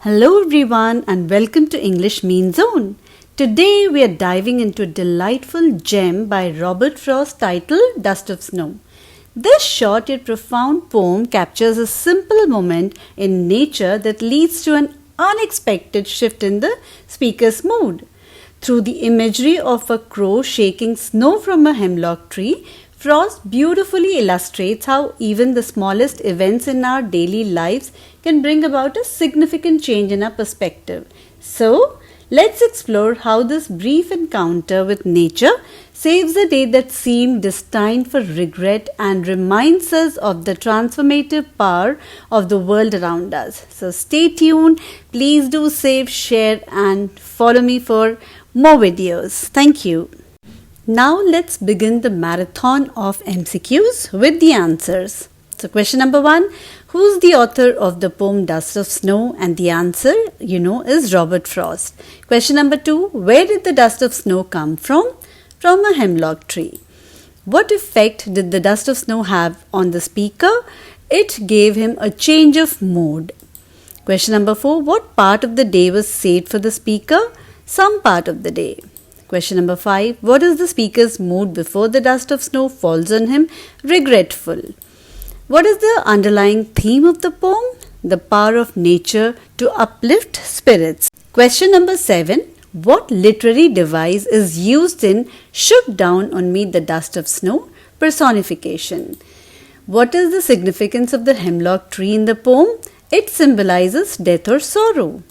Hello everyone and welcome to English Mean Zone. Today we are diving into a delightful gem by Robert Frost titled Dust of Snow. This short yet profound poem captures a simple moment in nature that leads to an unexpected shift in the speaker's mood. Through the imagery of a crow shaking snow from a hemlock tree, Frost beautifully illustrates how even the smallest events in our daily lives can bring about a significant change in our perspective. So, let's explore how this brief encounter with nature saves a day that seemed destined for regret and reminds us of the transformative power of the world around us. So, stay tuned. Please do save, share, and follow me for more videos. Thank you. Now let's begin the marathon of MCQs with the answers. So question number 1, who's the author of the poem Dust of Snow? And the answer, is Robert Frost. Question number 2, where did the dust of snow come from? From a hemlock tree. What effect did the dust of snow have on the speaker? It gave him a change of mood. Question number 4, what part of the day was saved for the speaker? Some part of the day. Question number 5. What is the speaker's mood before the dust of snow falls on him? Regretful. What is the underlying theme of the poem? The power of nature to uplift spirits. Question number 7. What literary device is used in Shook Down on Me the Dust of Snow? Personification. What is the significance of the hemlock tree in the poem? It symbolizes death or sorrow.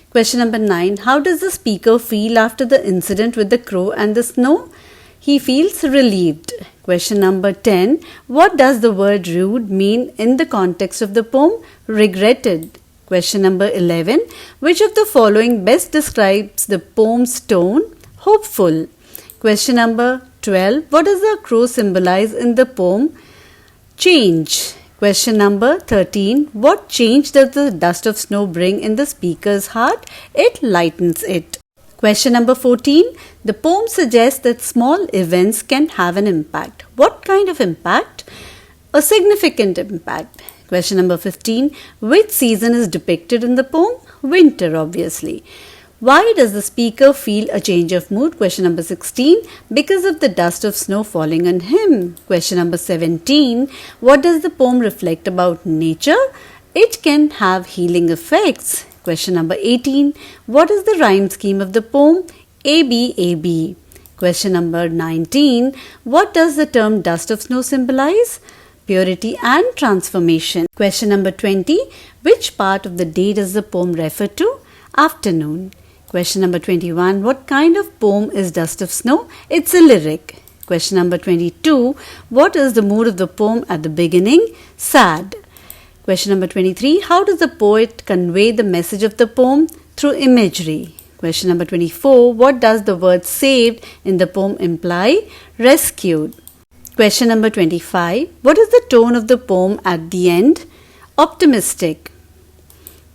Question number 9. How does the speaker feel after the incident with the crow and the snow? He feels relieved. Question number 10. What does the word rude mean in the context of the poem? Regretted. Question number 11. Which of the following best describes the poem's tone? Hopeful. Question number 12. What does the crow symbolize in the poem? Change. Question number 13. What change does the dust of snow bring in the speaker's heart? It lightens it. Question number 14. The poem suggests that small events can have an impact. What kind of impact? A significant impact. Question number 15. Which season is depicted in the poem? Winter, obviously. Why does the speaker feel a change of mood? Question number 16. Because of the dust of snow falling on him. Question number 17. What does the poem reflect about nature? It can have healing effects. Question number 18. What is the rhyme scheme of the poem? AB, AB. Question number 19. What does the term dust of snow symbolize? Purity and transformation. Question number 20. Which part of the day does the poem refer to? Afternoon. Question number 21. What kind of poem is Dust of Snow? It's a lyric. Question number 22. What is the mood of the poem at the beginning? Sad. Question number 23. How does the poet convey the message of the poem? Through imagery. Question number 24. What does the word saved in the poem imply? Rescued. Question number 25. What is the tone of the poem at the end? Optimistic.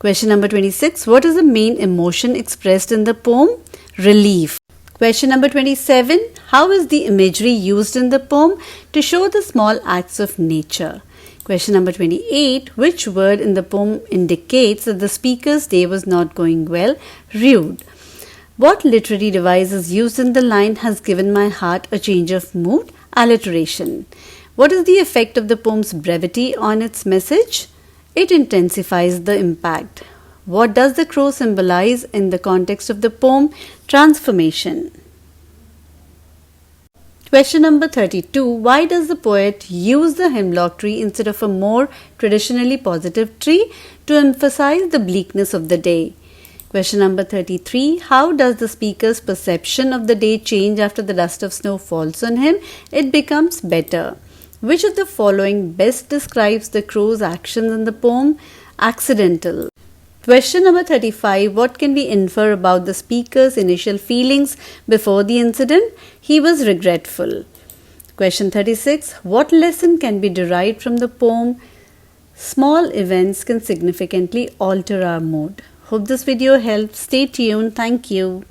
Question number 26. What is the main emotion expressed in the poem? Relief. Question number 27. How is the imagery used in the poem to show the small acts of nature? Question number 28. Which word in the poem indicates that the speaker's day was not going well? Rude. What literary device is used in the line has given my heart a change of mood? Alliteration. What is the effect of the poem's brevity on its message? It intensifies the impact. What does the crow symbolize in the context of the poem? Transformation. Question number 32. Why does the poet use the hemlock tree instead of a more traditionally positive tree to emphasize the bleakness of the day? Question number 33. How does the speaker's perception of the day change after the dust of snow falls on him? It becomes better. Which of the following best describes the crow's actions in the poem? Accidental. Question number 35. What can we infer about the speaker's initial feelings before the incident? He was regretful. Question 36. What lesson can be derived from the poem? Small events can significantly alter our mood. Hope this video helped. Stay tuned. Thank you.